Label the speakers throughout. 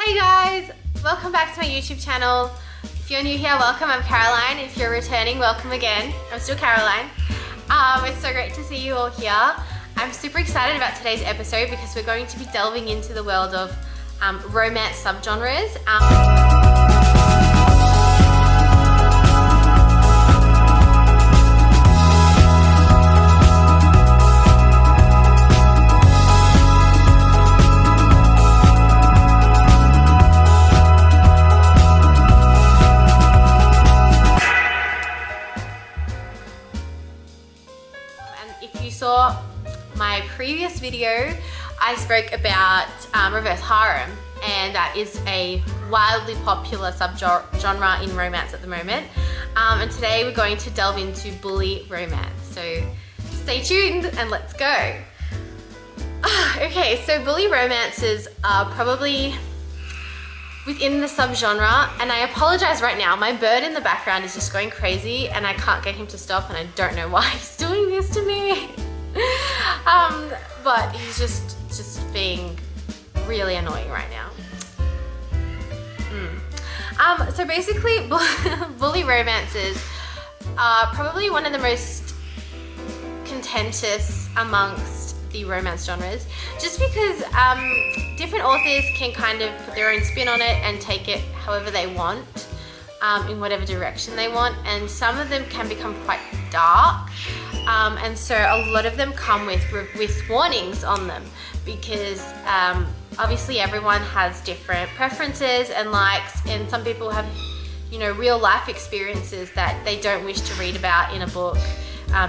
Speaker 1: Hey guys, welcome back to my YouTube channel. If you're new here, welcome. I'm Caroline. If you're returning, welcome again. I'm still Caroline. It's so great to see you all here. I'm super excited about today's episode because we're going to be delving into the world of romance subgenres. If you saw my previous video, I spoke about reverse harem, and that is a wildly popular subgenre in romance at the moment. And today we're going to delve into bully romance. So stay tuned and let's go. Okay, so bully romances are probably within the subgenre, and I apologize right now, my bird in the background is just going crazy and I can't get him to stop, and I don't know why he's doing this to me. But he's just being really annoying right now. So basically bully romances are probably one of the most contentious amongst the romance genres, just because different authors can kind of put their own spin on it and take it however they want, in whatever direction they want, and some of them can become quite dark, and so a lot of them come with warnings on them, because obviously everyone has different preferences and likes, and some people have, you know, real life experiences that they don't wish to read about in a book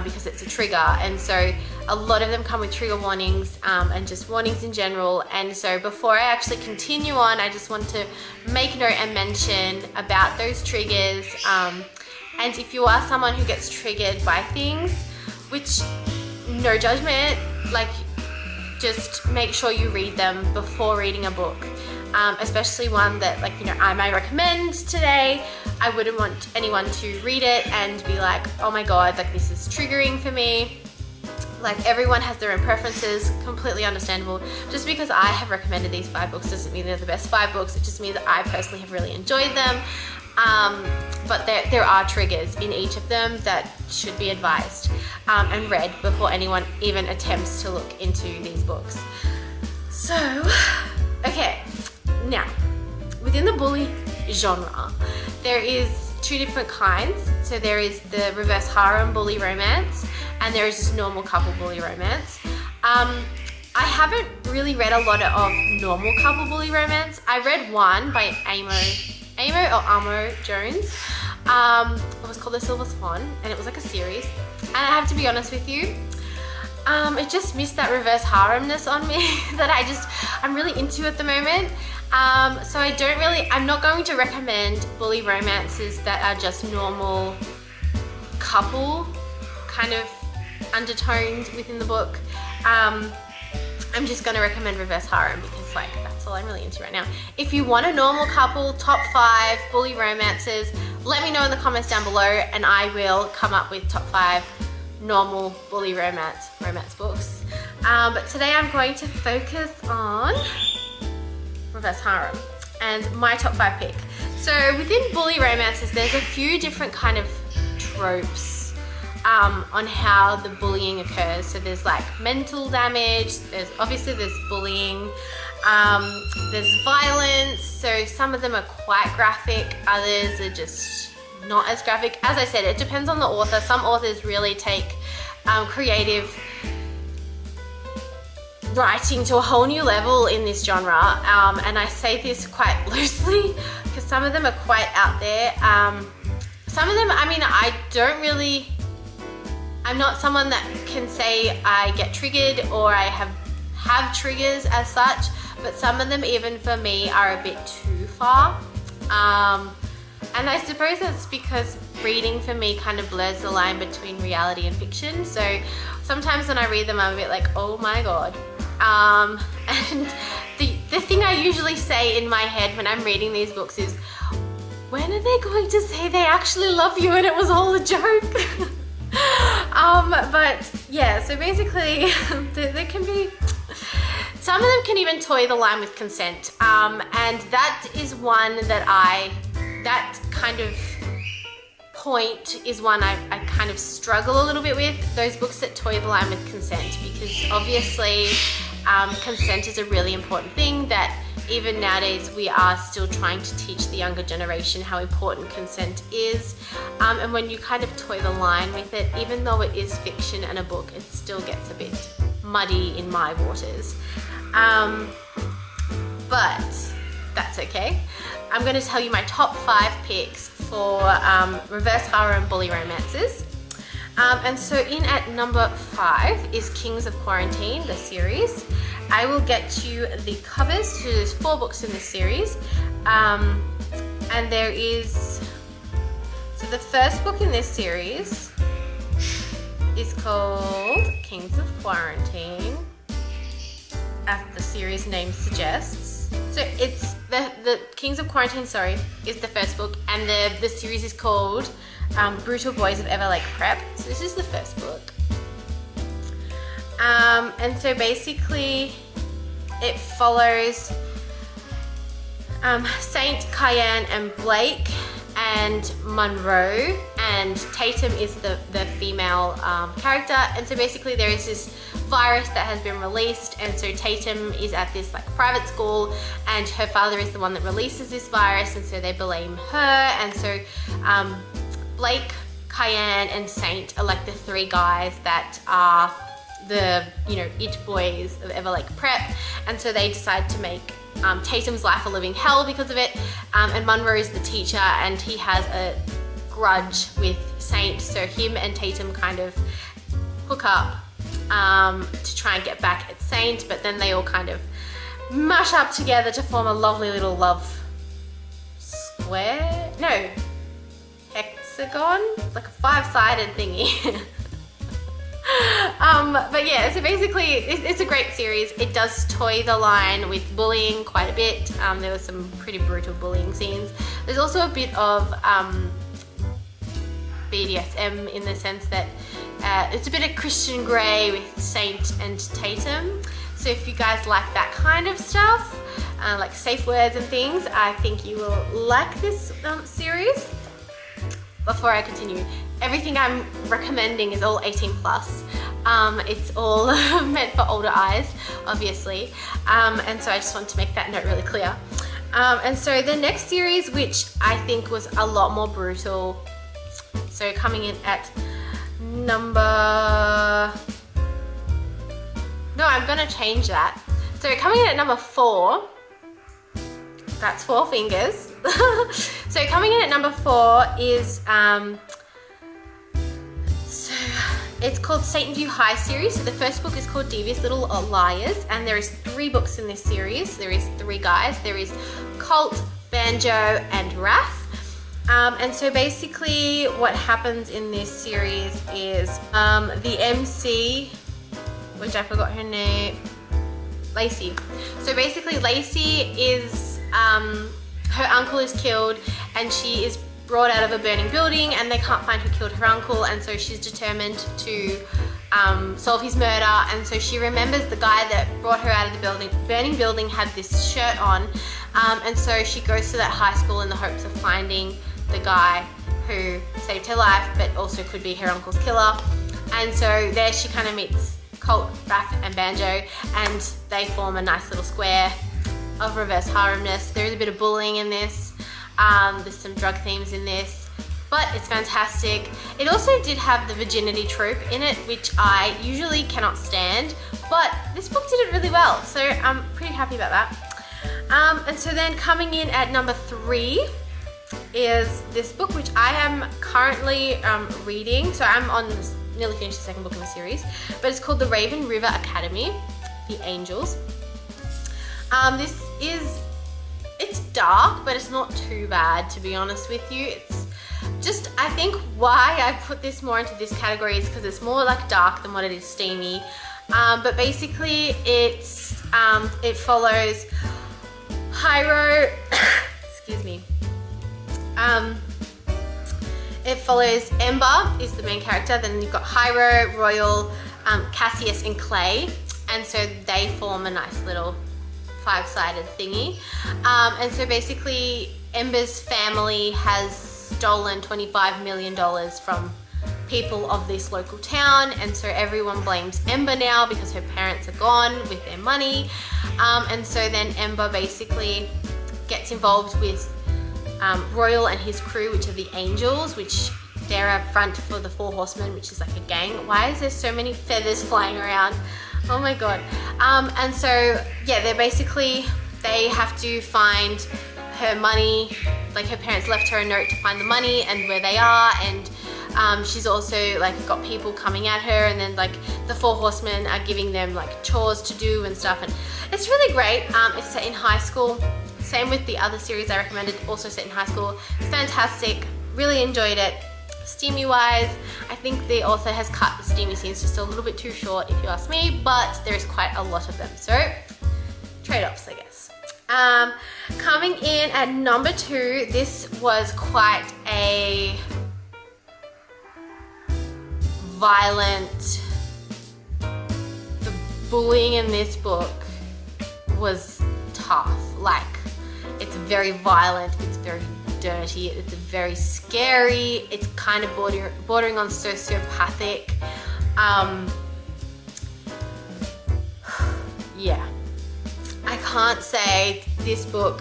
Speaker 1: because it's a trigger, and so a lot of them come with trigger warnings and just warnings in general. And so before I actually continue on, I just want to make note and mention about those triggers, and if you are someone who gets triggered by things, which, no judgment, like, just make sure you read them before reading a book, especially one that, like, you know, I might recommend today. I wouldn't want anyone to read it and be like, oh my god, like, this is triggering for me. Like, everyone has their own preferences, completely understandable. Just because I have recommended these 5 books doesn't mean they're the best 5 books. It just means that I personally have really enjoyed them. But there are triggers in each of them that should be advised and read before anyone even attempts to look into these books. So, okay, now, within the bully genre, there is 2 different kinds. So there is the reverse harem bully romance, and there is just normal couple bully romance. I haven't really read a lot of normal couple bully romance. I read one by Amo Jones. It was called The Silver Swan, and it was like a series. And I have to be honest with you, it just missed that reverse haremness on me that I'm really into at the moment. So I'm not going to recommend bully romances that are just normal couple kind of undertoned within the book. I'm just going to recommend reverse harem because, like, that's all I'm really into right now. If you want a normal couple, top 5 bully romances, let me know in the comments down below, and I will come up with top 5 normal bully romance books. But today I'm going to focus on reverse harem and my top 5 pick. So within bully romances, there's a few different kind of tropes on how the bullying occurs. So there's like mental damage, there's bullying, there's violence. So some of them are quite graphic, others are just not as graphic. As I said, it depends on the author. Some authors really take creative writing to a whole new level in this genre, and I say this quite loosely because some of them are quite out there. Some of them, I mean, I'm not someone that can say I get triggered or I have triggers as such, but some of them, even for me, are a bit too far. And I suppose that's because reading for me kind of blurs the line between reality and fiction. So sometimes when I read them, I'm a bit like, oh my god. And the thing I usually say in my head when I'm reading these books is, when are they going to say they actually love you and it was all a joke? But yeah, so basically there can be some of them can even toy the line with consent. And that is one that that kind of point is one I kind of struggle a little bit with, those books that toy the line with consent, because obviously consent is a really important thing that even nowadays we are still trying to teach the younger generation how important consent is. And when you kind of toy the line with it, even though it is fiction and a book, it still gets a bit muddy in my waters. But that's okay. I'm going to tell you my top 5 picks for reverse harem bully romances. And so in at number 5 is Kings of Quarantine, the series. I will get you the covers. So there's 4 books in this series. And there is, so the first book in this series is called Kings of Quarantine, as the series name suggests. So it's the Kings of Quarantine, sorry, is the first book, and the series is called Brutal Boys of Everlake Prep. So this is the first book. And so basically it follows Saint, Cayenne, and Blake, and Monroe, and Tatum is the female character. And so basically there is this virus that has been released, and so Tatum is at this like private school, and her father is the one that releases this virus, and so they blame her. And so Blake, Cayenne, and Saint are like the 3 guys that are the, you know, it boys of Everlake Prep, and so they decide to make Tatum's life a living hell because of it. And Monroe is the teacher, and he has a grudge with Saint, so him and Tatum kind of hook up to try and get back at Saint, but then they all kind of mash up together to form a lovely little love square? No, hexagon? Like a 5-sided thingy. But yeah, so basically it's a great series. It does toy the line with bullying quite a bit. There were some pretty brutal bullying scenes. There's also a bit of BDSM in the sense that it's a bit of Christian Grey with Saint and Tatum. So if you guys like that kind of stuff, like safe words and things, I think you will like this series. Before I continue, everything I'm recommending is all 18 plus. It's all meant for older eyes, obviously. And so I just want to make that note really clear. And so the next series, which I think was a lot more brutal, so coming in at I'm gonna change that. So coming in at number 4, that's 4 fingers. So coming in at number 4 is, so it's called Satan View High series. So the first book is called Devious Little Liars, and there is 3 books in this series. There is 3 guys. There is Colt, Banjo, and Raph. And so basically what happens in this series is the MC, which I forgot her name, Lacey. So basically Lacey is, her uncle is killed, and she is brought out of a burning building, and they can't find who killed her uncle, and so she's determined to solve his murder. And so she remembers the guy that brought her out of the burning building had this shirt on, and so she goes to that high school in the hopes of finding the guy who saved her life but also could be her uncle's killer. And so there she kind of meets Colt, Raph, and Banjo, and they form a nice little square of reverse haremness. There is a bit of bullying in this. There's some drug themes in this, but it's fantastic. It also did have the virginity trope in it, which I usually cannot stand, but this book did it really well, so I'm pretty happy about that. And so then coming in at number 3 is this book, which I am currently reading. So I'm on this, nearly finished the second book in the series, but it's called The Raven River Academy, The Angels. It's dark, but it's not too bad, to be honest with you. It's just, I think why I put this more into this category is because it's more like dark than what it is steamy. But basically it follows Hyro, excuse me. It follows Ember is the main character, then you've got Hyro, Royal, Cassius, and Clay. and so they form a nice little 5-sided thingy. And so basically Ember's family has stolen $25 million from people of this local town, and so everyone blames Ember now because her parents are gone with their money. And so then Ember basically gets involved with Royal and his crew, which are the Angels, which they're a front for the Four Horsemen, which is like a gang. Why is there so many feathers flying around? Oh my god. And so yeah, they have to find her money. Like, her parents left her a note to find the money and where they are, and she's also like got people coming at her, and then like the Four Horsemen are giving them like chores to do and stuff, and it's really great. It's set in high school. Same with the other series I recommended, also set in high school. It's fantastic. Really enjoyed it. Steamy wise, I think the author has cut the steamy scenes just a little bit too short, if you ask me, but there is quite a lot of them, so trade-offs, I guess. Coming in at number 2, this was quite a violent. The bullying in this book was tough. Like, it's very violent, it's very dirty, it's very scary, it's kind of bordering on sociopathic. Yeah, I can't say this book,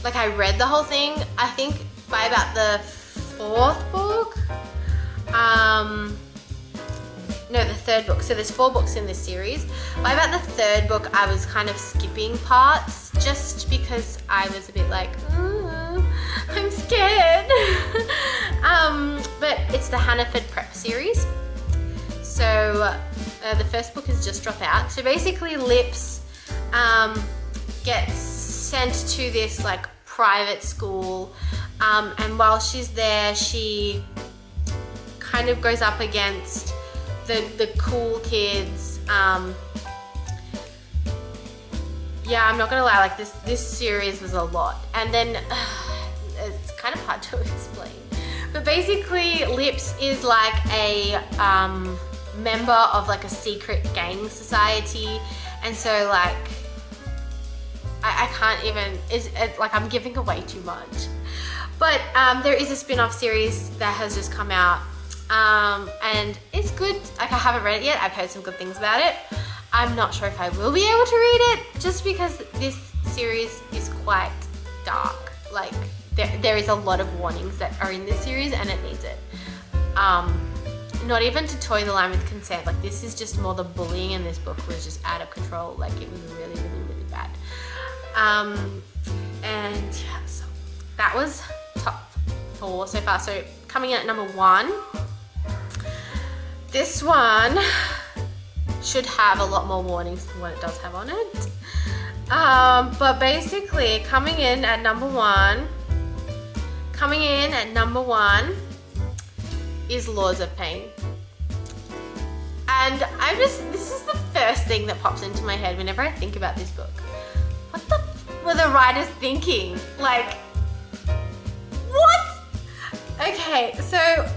Speaker 1: like, I read the whole thing, I think by about the 4th book, no, the 3rd book. So there's 4 books in this series. By about the 3rd book, I was kind of skipping parts just because I was a bit like, I'm scared. But it's the Hannahford Prep series. So the first book is Just Drop Out. So basically Lips gets sent to this like private school, and while she's there, she kind of goes up against the cool kids. Yeah, I'm not gonna lie, like this series was a lot, and then it's kind of hard to explain, but basically Lips is like a member of like a secret gang society, and so like I can't even, like, I'm giving away too much, but there is a spin-off series that has just come out, and it's good. Like, I haven't read it yet. I've heard some good things about it. I'm not sure if I will be able to read it, just because this series is quite dark. Like, there is a lot of warnings that are in this series, and it needs it. Not even to toy the line with consent. Like, this is just more the bullying in this book was just out of control. Like, it was really, really, really bad. And yeah, so that was top 4 so far. So coming in at number 1, this one should have a lot more warnings than what it does have on it. But basically, coming in at number one is Laws of Pain. And this is the first thing that pops into my head whenever I think about this book. What the were the writers thinking? Like, what? Okay, so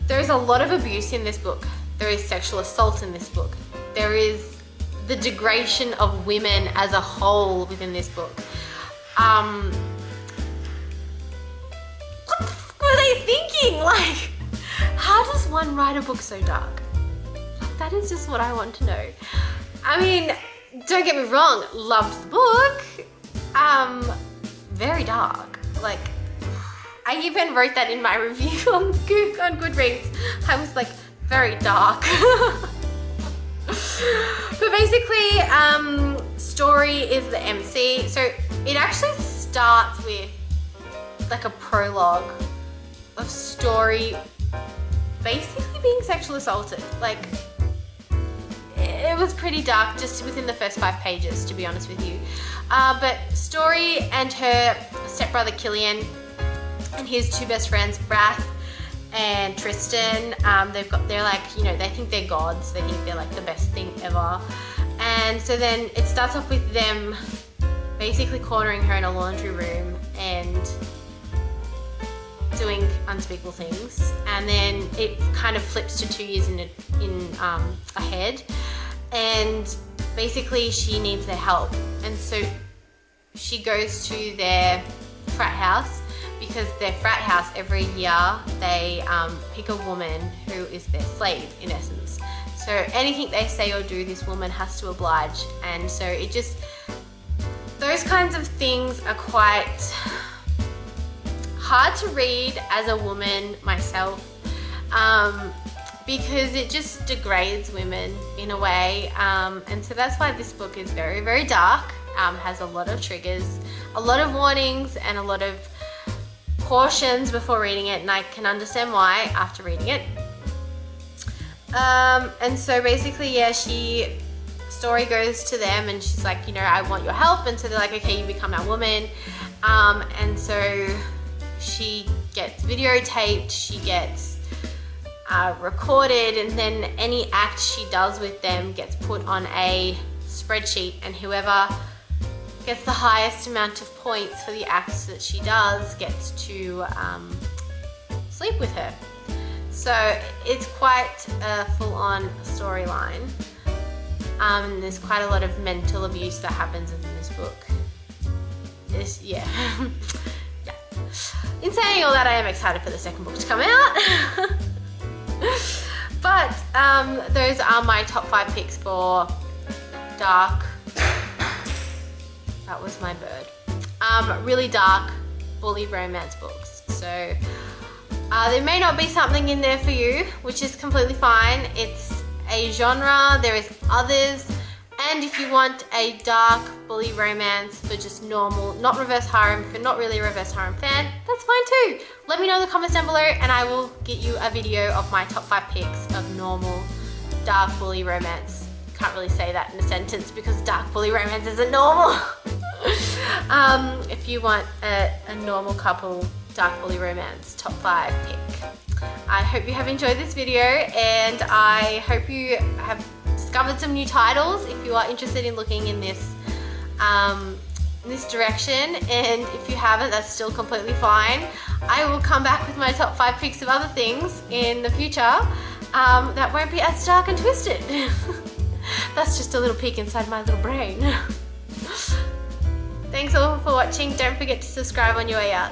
Speaker 1: there is a lot of abuse in this book. There is sexual assault in this book. There is the degradation of women as a whole within this book. What the fuck were they thinking? Like, how does one write a book so dark? Like, that is just what I want to know. I mean, don't get me wrong, loved the book. Very dark. Like, I even wrote that in my review on Goodreads. I was like, very dark. But basically, story is the MC. So it actually starts with like a prologue of Story basically being sexually assaulted. Like, it was pretty dark just within the first 5 pages, to be honest with you. But Story and her stepbrother Killian and his 2 best friends, Wrath and Tristan, they're like, you know, they think they're gods. They think they're like the best thing ever. And so then it starts off with them basically cornering her in a laundry room and doing unspeakable things, and then it kind of flips to 2 years ahead, and basically she needs their help, and so she goes to their frat house, because their frat house every year they pick a woman who is their slave in essence. So anything they say or do, this woman has to oblige, and so it just, those kinds of things are quite hard to read as a woman myself, because it just degrades women in a way, and so that's why this book is very, very dark, has a lot of triggers, a lot of warnings, and a lot of cautions before reading it, and I can understand why after reading it. And so basically, yeah, story goes to them, and she's like, you know, I want your help, and so they're like, okay, you become our woman, and so she gets videotaped, she gets recorded, and then any act she does with them gets put on a spreadsheet, and whoever gets the highest amount of points for the acts that she does gets to sleep with her. So it's quite a full-on storyline. There's quite a lot of mental abuse that happens in this book. Yeah. Yeah. In saying all that, I am excited for the second book to come out. But those are my top 5 picks for dark. That was my bird. Really dark bully romance books. So there may not be something in there for you, which is completely fine. It's a genre, there is others, and if you want a dark bully romance for just normal, not reverse harem, if you're not really a reverse harem fan, that's fine too. Let me know in the comments down below, and I will get you a video of my top 5 picks of normal dark bully romance. Can't really say that in a sentence because dark bully romance isn't normal. If you want a normal couple dark bully romance top 5 pick. I hope you have enjoyed this video, and I hope you have discovered some new titles if you are interested in looking in this direction, and if you haven't, that's still completely fine. I will come back with my top 5 picks of other things in the future that won't be as dark and twisted. That's just a little peek inside my little brain. Thanks all for watching. Don't forget to subscribe on your way out.